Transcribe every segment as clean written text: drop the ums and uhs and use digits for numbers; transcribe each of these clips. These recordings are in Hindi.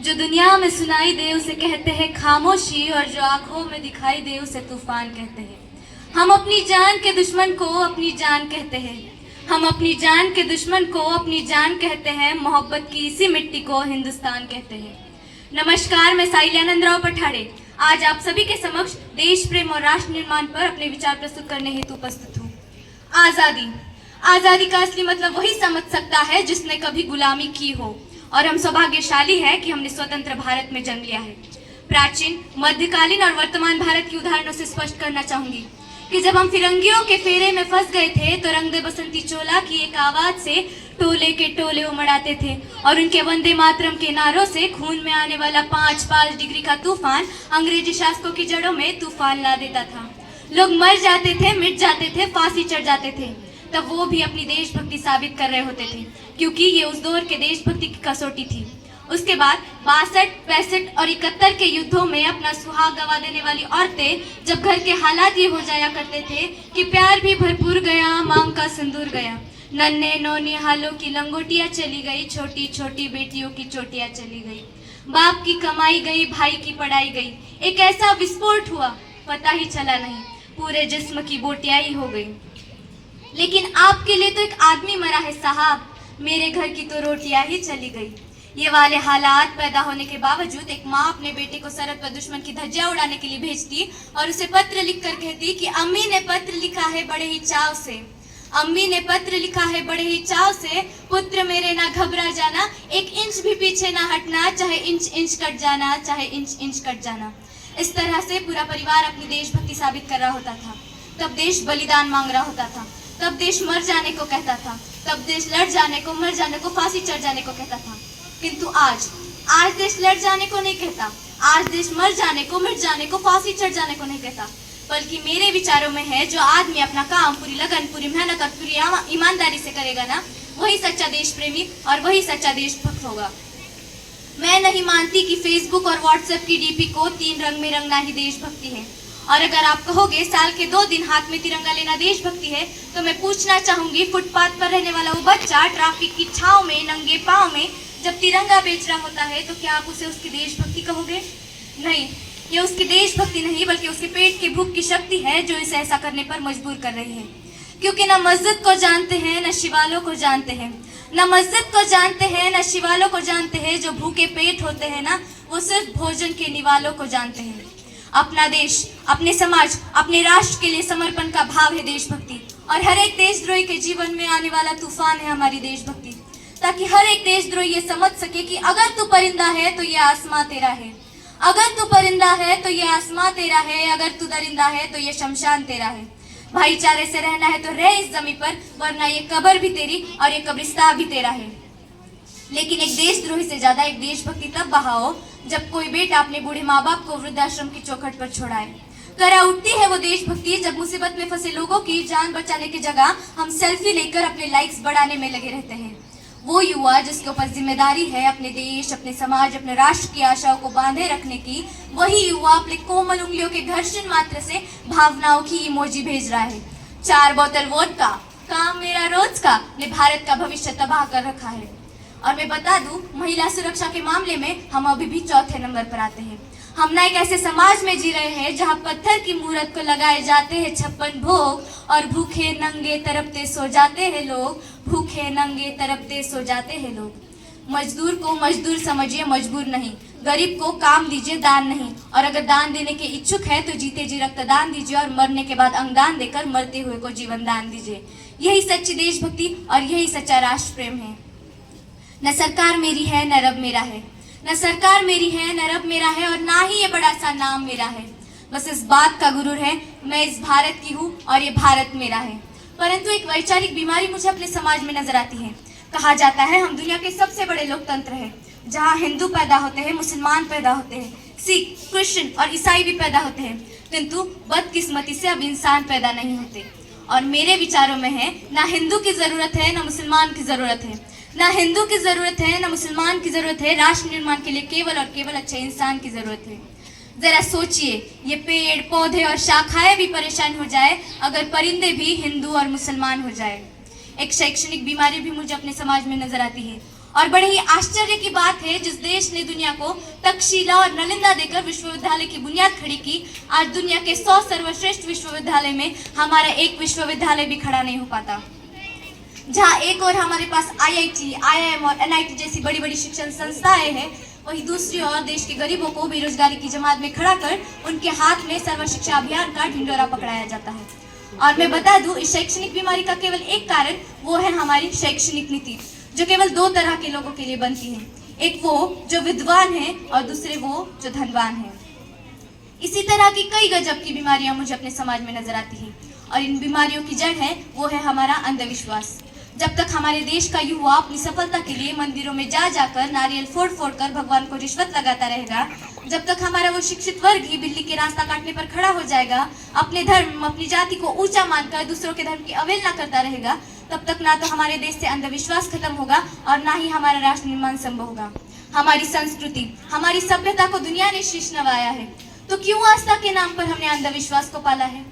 जो दुनिया में सुनाई दे उसे कहते हैं खामोशी, और जो आंखों में दिखाई दे उसे तूफान कहते हैं। हम अपनी जान के दुश्मन को अपनी जान कहते हैं। हम अपनी जान के दुश्मन को अपनी जान कहते हैं। मोहब्बत की इसी मिट्टी को हिंदुस्तान कहते हैं। नमस्कार, मैं साइल्यानंद राव पठाड़े आज आप सभी के समक्ष देश प्रेम और राष्ट्र निर्माण पर अपने विचार प्रस्तुत करने हेतु उपस्थित हूँ। आज़ादी आज़ादी का असली मतलब वही समझ सकता है जिसने कभी गुलामी की हो, और हम सौभाग्यशाली है कि हमने स्वतंत्र भारत में जन्म लिया है। प्राचीन, मध्यकालीन और वर्तमान भारत की उदाहरणों से स्पष्ट करना चाहूंगी कि जब हम फिरंगियों के फेरे में फंस गए थे तो रंग दे बसंती चोला की एक आवाज से टोले के टोले उमड़ाते थे, और उनके वंदे मातरम के नारों से खून में आने वाला 5-5 डिग्री का तूफान अंग्रेजी शासकों की जड़ों में तूफान ला देता था। लोग मर जाते थे, मिट जाते थे, फांसी चढ़ जाते थे, तब वो भी अपनी देशभक्ति साबित कर रहे होते थे, क्योंकि ये उस दौर के देशभक्ति की कसौटी थी। उसके बाद 62, 65 और 71 के युद्धों में अपना सुहाग गवा देने वाली औरतें जब घर के हालात ये हो जाया करते थे कि प्यार भी भरपूर गया, मांग का सिंदूर गया, नन्हे नौनिहालों की लंगोटियां चली गई, छोटी छोटी बेटियों की चोटियां चली गई, बाप की कमाई गई, भाई की पढ़ाई गई, एक ऐसा विस्फोट हुआ पता ही चला नहीं, पूरे जिस्म की बोटियां ही हो गई। लेकिन आपके लिए तो एक आदमी मरा है साहब, मेरे घर की तो रोटियां ही चली गई। ये वाले हालात पैदा होने के बावजूद एक माँ अपने बेटे को सरहद पर दुश्मन की धज्जियां उड़ाने के लिए भेजती और उसे पत्र लिखकर कहती कि अम्मी ने पत्र लिखा है बड़े ही चाव से, अम्मी ने पत्र लिखा है बड़े ही चाव से, पुत्र मेरे ना घबरा जाना, 1 इंच भी पीछे ना हटना, चाहे इंच इंच कट जाना, चाहे इंच इंच कट जाना। इस तरह से पूरा परिवार अपनी देशभक्ति साबित कर रहा होता था। तब देश बलिदान मांग रहा होता था, तब देश मर जाने को कहता था, तब देश लड़ जाने को, मर जाने को, फांसी चढ़ जाने को कहता था। किंतु आज देश लड़ जाने को नहीं कहता, आज देश मर जाने को, मिट जाने को, फांसी चढ़ जाने को नहीं कहता, बल्कि मेरे विचारों में है जो आदमी अपना काम पूरी लगन, पूरी मेहनत और पूरी ईमानदारी से करेगा ना, वही सच्चा देश प्रेमी और वही सच्चा देशभक्त होगा। मैं नहीं मानती कि फेसबुक और व्हाट्सएप की डीपी को 3 रंग में रंगना ही देशभक्ति है। और अगर आप कहोगे साल के 2 दिन हाथ में तिरंगा लेना देशभक्ति है, तो मैं पूछना चाहूंगी, फुटपाथ पर रहने वाला वो बच्चा ट्रैफिक की छांव में नंगे पांव में जब तिरंगा बेच रहा होता है, तो क्या आप उसे उसकी देशभक्ति कहोगे? नहीं, ये उसकी देशभक्ति नहीं बल्कि उसके पेट की भूख की शक्ति है जो इसे ऐसा करने पर मजबूर कर रही है। क्योंकि न मस्जिद को जानते हैं, न शिवालों को जानते हैं, न मस्जिद को जानते हैं, न शिवालों को जानते हैं। जो भूखे पेट होते हैं ना, वो सिर्फ भोजन के निवालों को जानते हैं। अपना देश, अपने समाज, अपने राष्ट्र के लिए समर्पण का भाव है देशभक्ति, और हर एक देशद्रोही के जीवन में आने वाला तूफान है हमारी देशभक्ति, ताकि हर एक देशद्रोही ये समझ सके कि अगर तू परिंदा है तो ये आसमां तेरा है, अगर तू परिंदा है तो ये आसमां तेरा है, अगर तू दरिंदा है तो ये शमशान तेरा है। भाईचारे से रहना है तो रह इस जमीन पर, वरना ये कब्र भी तेरी और ये कब्रिस्तान भी तेरा है। लेकिन एक देशद्रोही से ज्यादा एक देशभक्ति तब बहाओ जब कोई बेटा अपने बूढ़े माँ बाप को वृद्धाश्रम की चौखट पर छोड़ाए। करा उठती है वो देशभक्ति जब मुसीबत में फंसे लोगों की जान बचाने की जगह हम सेल्फी लेकर अपने लाइक्स बढ़ाने में लगे रहते हैं। वो युवा जिसके ऊपर जिम्मेदारी है अपने देश, अपने समाज, अपने राष्ट्र की आशाओं को बांधे रखने की, वही युवा अपने कोमल उंगलियों के घर्षण मात्र से भावनाओं की इमोजी भेज रहा है। 4 बोतल वोडका, काम मेरा रोज का, ने भारत का भविष्य तबाह कर रखा है। और मैं बता दूं, महिला सुरक्षा के मामले में हम अभी भी 4थे नंबर पर आते हैं। हम ना एक ऐसे समाज में जी रहे हैं जहां पत्थर की मूर्त को लगाए जाते हैं 56 भोग, और भूखे नंगे तड़पते सो जाते हैं लोग, भूखे नंगे तड़पते सो जाते हैं लोग। मजदूर को मजदूर समझिए, मजबूर नहीं। गरीब को काम दीजिए, दान नहीं। और अगर दान देने के इच्छुक है तो जीते जी रक्तदान दीजिए, और मरने के बाद अंगदान देकर मरते हुए को जीवन दान दीजिए। यही सच्ची देशभक्ति और यही सच्चा राष्ट्र प्रेम है। न सरकार मेरी है, न रब मेरा है, न सरकार मेरी है, न रब मेरा है, और ना ही ये बड़ा सा नाम मेरा है। बस इस बात का गुरूर है मैं इस भारत की हूँ और ये भारत मेरा है। परंतु एक वैचारिक बीमारी मुझे अपने समाज में नजर आती है। कहा जाता है हम दुनिया के सबसे बड़े लोकतंत्र हैं, जहाँ हिंदू पैदा होते हैं, मुसलमान पैदा होते हैं, सिख, क्रिश्चियन और ईसाई भी पैदा होते हैं, किंतु बदकिस्मती से अब इंसान पैदा नहीं होते। और मेरे विचारों में है, ना हिंदू की जरूरत है, ना मुसलमान की जरूरत है, ना हिंदू की जरूरत है, ना मुसलमान की जरूरत है। राष्ट्र निर्माण के लिए केवल और केवल अच्छे इंसान की जरूरत है। जरा सोचिए, ये पेड़ पौधे और शाखाएं भी परेशान हो जाए अगर परिंदे भी हिंदू और मुसलमान हो जाए। एक शैक्षणिक बीमारी भी मुझे अपने समाज में नजर आती है, और बड़े ही आश्चर्य की बात है, जिस देश ने दुनिया को तक्षशिला और नालंदा देकर विश्वविद्यालय की बुनियाद खड़ी की, आज दुनिया के 100 सर्वश्रेष्ठ विश्वविद्यालय में हमारा एक विश्वविद्यालय भी खड़ा नहीं हो पाता। जहाँ एक और हमारे पास IIT, IIM और NIT जैसी बड़ी बड़ी शिक्षण संस्थाएं हैं, वही दूसरी ओर देश के गरीबों को बेरोजगारी की जमात में खड़ा कर उनके हाथ में सर्व शिक्षा अभियान का ढिंडोरा पकड़ाया जाता है। और मैं बता दूं, इस शैक्षणिक बीमारी का केवल एक कारण वो है हमारी शैक्षणिक नीति, जो केवल 2 तरह के लोगों के लिए बनती है, एक वो जो विद्वान है और दूसरे वो जो धनवान है। इसी तरह की कई गजब की बीमारियां मुझे अपने समाज में नजर आती हैं, और इन बीमारियों की जड़ है वो है हमारा अंधविश्वास। जब तक हमारे देश का युवा अपनी सफलता के लिए मंदिरों में जा जाकर नारियल फोड़ फोड़ कर भगवान को रिश्वत लगाता रहेगा, जब तक हमारा वो शिक्षित वर्ग ही बिल्ली के रास्ता काटने पर खड़ा हो जाएगा, अपने धर्म अपनी जाति को ऊंचा मानकर दूसरों के धर्म की अवहेलना करता रहेगा, तब तक ना तो हमारे देश से अंधविश्वास खत्म होगा और ना ही हमारा राष्ट्र निर्माण संभव होगा। हमारी संस्कृति, हमारी सभ्यता को दुनिया ने शीश नवाया है, तो क्यों आस्था के नाम पर हमने अंधविश्वास को पाला है?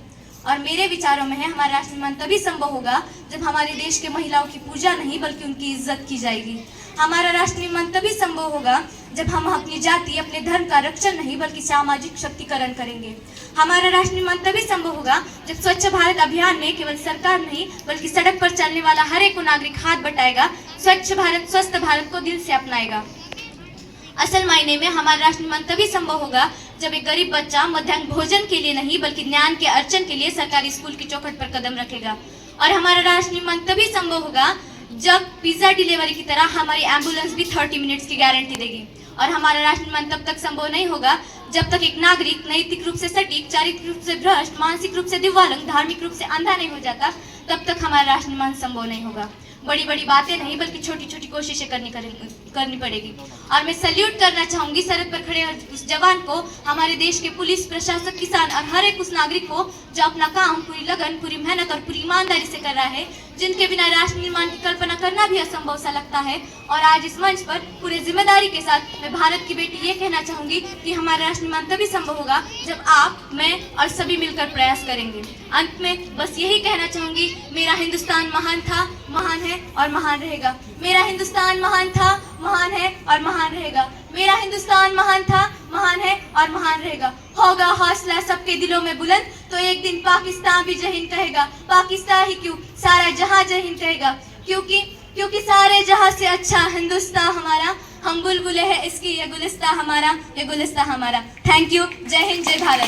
और मेरे विचारों में है, हमारा राष्ट्र निर्माण तभी संभव होगा जब हमारे देश के महिलाओं की पूजा नहीं बल्कि उनकी इज्जत की जाएगी। हमारा राष्ट्र निर्माण तभी संभव होगा जब हम अपनी जाति, अपने धर्म का रक्षण नहीं बल्कि सामाजिक शक्तिकरण करेंगे। हमारा राष्ट्र निर्माण तभी संभव होगा जब स्वच्छ भारत अभियान में केवल सरकार नहीं बल्कि सड़क पर चलने वाला हर एक नागरिक हाथ बटाएगा, स्वच्छ भारत स्वस्थ भारत को दिल से अपनाएगा। असल मायने में हमारा राष्ट्र निर्माण तभी संभव होगा जब एक गरीब बच्चा मध्याह्न भोजन के लिए नहीं बल्कि ज्ञान के अर्चन के लिए सरकारी स्कूल की चौखट पर कदम रखेगा। और हमारा राष्ट्र निर्माण तभी संभव होगा जब पिज्जा डिलीवरी की तरह हमारी एम्बुलेंस भी 30 मिनट्स की गारंटी देगी। और हमारा राष्ट्र निर्माण तब तक संभव नहीं होगा जब तक एक नागरिक नैतिक रूप से सटीक, चारित्रिक रूप से भ्रष्ट, मानसिक रूप से दिव्यांग, धार्मिक रूप से अंधा नहीं हो जाता, तब तक हमारा राष्ट्र निर्माण संभव नहीं होगा। बड़ी बड़ी बातें नहीं बल्कि छोटी छोटी कोशिशें करनी पड़ेगी। और मैं सल्यूट करना चाहूंगी सरहद पर खड़े उस जवान को, हमारे देश के पुलिस प्रशासक, किसान और हर एक उस नागरिक को जो अपना काम पूरी लगन, पूरी मेहनत और पूरी ईमानदारी से कर रहा है, जिनके बिना राष्ट्र निर्माण की कल्पना करना भी असंभव सा लगता है। और आज इस मंच पर पूरे जिम्मेदारी के साथ मैं भारत की बेटी ये कहना चाहूंगी कि हमारा राष्ट्र निर्माण तभी संभव होगा जब आप, मैं और सभी मिलकर प्रयास करेंगे। अंत में बस यही कहना चाहूंगी, मेरा हिंदुस्तान महान था, महान है और महान रहेगा। मेरा हिंदुस्तान महान था, महान है और महान रहेगा। मेरा हिंदुस्तान महान था, महान है और महान रहेगा। होगा हौसला सबके दिलों में बुलंद, तो एक दिन पाकिस्तान भी जय हिंद कहेगा। पाकिस्तान ही क्यों, सारा जहां जय हिंद कहेगा, क्योंकि सारे जहां से अच्छा हिंदुस्तान हमारा। हम बुलबुले हैं इसकी, ये गुलिस्तान हमारा, ये गुलिस्तान हमारा। Thank you. जय हिंद, जय भारत।